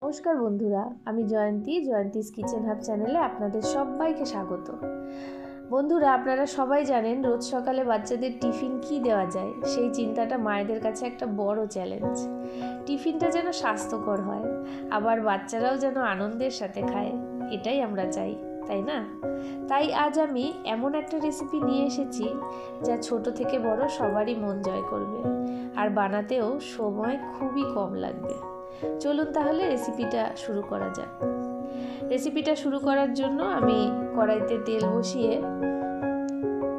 নমস্কার বন্ধুরা, আমি জয়ন্তীস কিচেন হাব চ্যানেলে আপনাদের সবাইকে স্বাগত। বন্ধুরা, আপনারা সবাই জানেন রোজ সকালে বাচ্চাদের টিফিন কি দেওয়া যায়, সেই চিন্তাটা মায়েদের কাছে একটা বড় চ্যালেঞ্জ। টিফিনটা যেন স্বাস্থ্যকর হয়, আবার বাচ্চারাও যেন আনন্দের সাথে খায়, এটাই আমরা চাই, তাই না? তাই আজ আমি এমন একটা রেসিপি নিয়ে এসেছি যা ছোট থেকে বড় সবারই মন জয় করবে, আর বানাতেও সময় খুবই কম লাগবে। চলুন তাহলে রেসিপিটা শুরু করা যাক। রেসিপিটা শুরু করার জন্য আমি কড়াইতে তেল বসিয়ে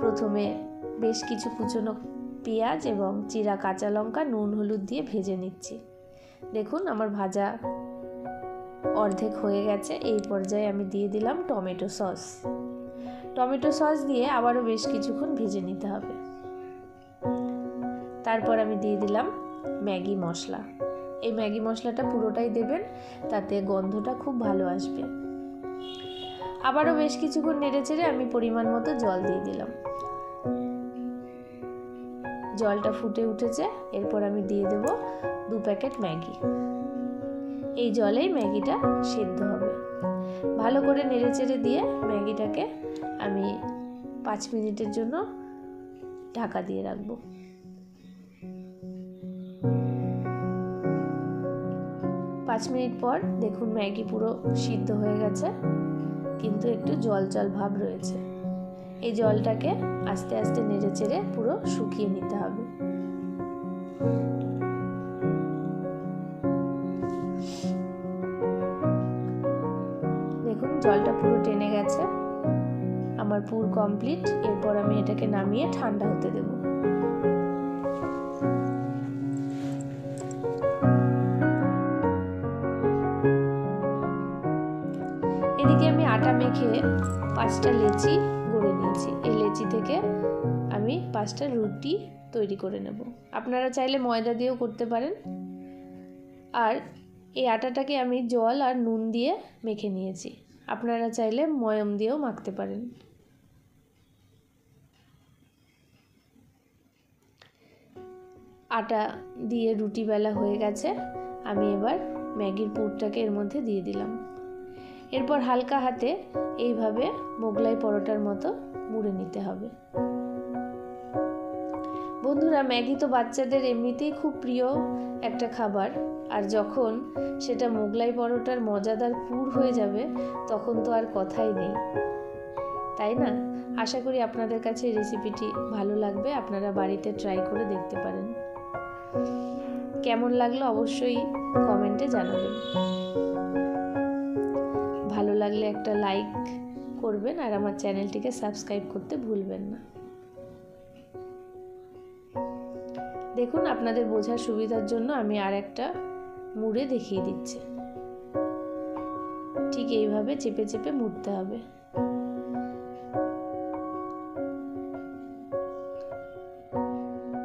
প্রথমে বেশ কিছু কুচনো পেঁয়াজ এবং চিরা কাঁচা লঙ্কা নুন হলুদ দিয়ে ভেজে নিচ্ছি। দেখুন আমার ভাজা অর্ধেক হয়ে গেছে। এই পর্যায়ে আমি দিয়ে দিলাম টমেটো সস দিয়ে আবারও বেশ কিছুক্ষণ ভেজে নিতে হবে। তারপর আমি দিয়ে দিলাম ম্যাগি মশলা। এই ম্যাগি মশলাটা পুরোটাই দেবেন, তাতে গন্ধটা খুব ভালো আসবে। আবারও বেশ কিছুক্ষণ নেড়েচেড়ে আমি পরিমাণ মতো জল দিয়ে দিলাম। জলটা ফুটে উঠেছে, এরপর আমি দিয়ে দেব 2 প্যাকেট ম্যাগি। এই জলেই ম্যাগিটা সেদ্ধ হবে। ভালো করে নেড়েচেড়ে দিয়ে ম্যাগিটাকে আমি 5 মিনিটের জন্য ঢাকা দিয়ে রাখবো। 5 মিনিট পর দেখুন ম্যাগি পুরো সিদ্ধ হয়ে গেছে, কিন্তু একটু জল ভাব রয়েছে। এই জলটাকে আস্তে আস্তে নেড়েচেড়ে পুরো শুকিয়ে নিতে হবে। দেখুন জলটা পুরো টেনে গেছে, আমার পুর কমপ্লিট। এরপর আমি এটাকে নামিয়ে ঠান্ডা হতে দেব। এদিকে আমি আটা মেখে 5টা লেচি গড়ে নিয়েছি। এই লেচি থেকে আমি 5টা রুটি তৈরি করে নেব। আপনারা চাইলে ময়দা দিয়েও করতে পারেন। আর এই আটাটাকে আমি জল আর নুন দিয়ে মেখে নিয়েছি। আপনারা চাইলে ময়ম দিয়েও মাখতে পারেন। আটা দিয়ে রুটি বেলা হয়ে গেছে। আমি এবার ম্যাগির পুরটাকে এর মধ্যে দিয়ে দিলাম। এরপর হালকা হাতে এইভাবে মোগলাই পরোটার মতো মুড়ে নিতে হবে। বন্ধুরা, ম্যাগি তো বাচ্চাদের এমনিতেই খুব প্রিয় একটা খাবার, আর যখন সেটা মোগলাই পরোটার মজাদার পুর হয়ে যাবে তখন তো আর কথাই নেই, তাই না? আশা করি আপনাদের কাছে এই রেসিপিটি ভালো লাগবে। আপনারা বাড়িতে ট্রাই করে দেখতে পারেন। কেমন লাগলো অবশ্যই কমেন্টে জানাবেন। ভালো লাগলে একটা লাইক করবেন, আর আমার চ্যানেলটিকে সাবস্ক্রাইব করতে ভুলবেন না। দেখুন, আপনাদের বোঝার সুবিধার জন্য আমি আর একটা মুড়ে দেখিয়ে দিচ্ছি। ঠিক এইভাবে চেপে চেপে মুড়তে হবে।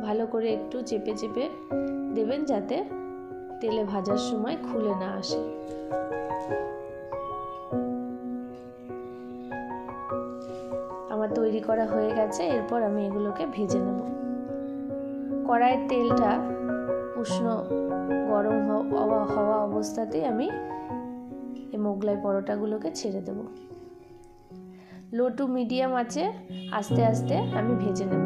ভালো করে একটু চেপে চেপে দেবেন, যাতে তেলে ভাজার সময় খুলে না আসে। আমার তৈরি করা হয়ে গেছে। এরপর আমি এগুলোকে ভেজে নেব। কড়াইয়ের তেলটা উষ্ণ গরম হওয়া অবস্থাতেই আমি এই মোগলাই পরোটাগুলোকে ছেড়ে দেব। লো টু মিডিয়াম আঁচে আস্তে আস্তে আমি ভেজে নেব,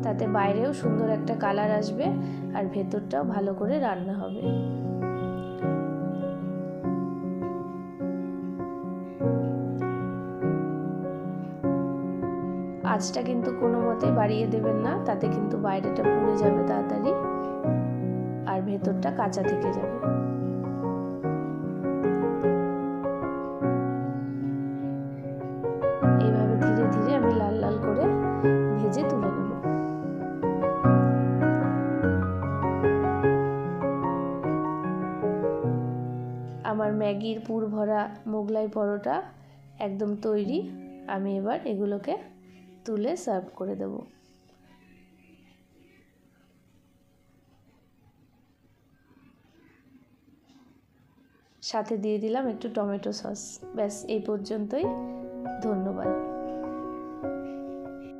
তাতে বাইরেও সুন্দর একটা কালার আসবে আর ভেতরটাও ভালো করে রান্না হবে। আঁচটা কিন্তু কোনো মতে বাড়িয়ে দেবেন না, তাতে কিন্তু বাইরেটা পুড়ে যাবে তাড়াতাড়ি আর ভেতরটা কাঁচা থেকে যাবে। এইভাবে ধীরে ধীরে আমি লাল লাল করে ভেজে তুলে নেব। আমার ম্যাগির পুর ভরা মোগলাই পরোটা একদম তৈরি। আমি এবার এগুলোকে তুলে সার্ভ করে দেব। সাথে দিয়ে দিলাম একটু টমেটো সস। ব্যাস এই পর্যন্তই। ধন্যবাদ।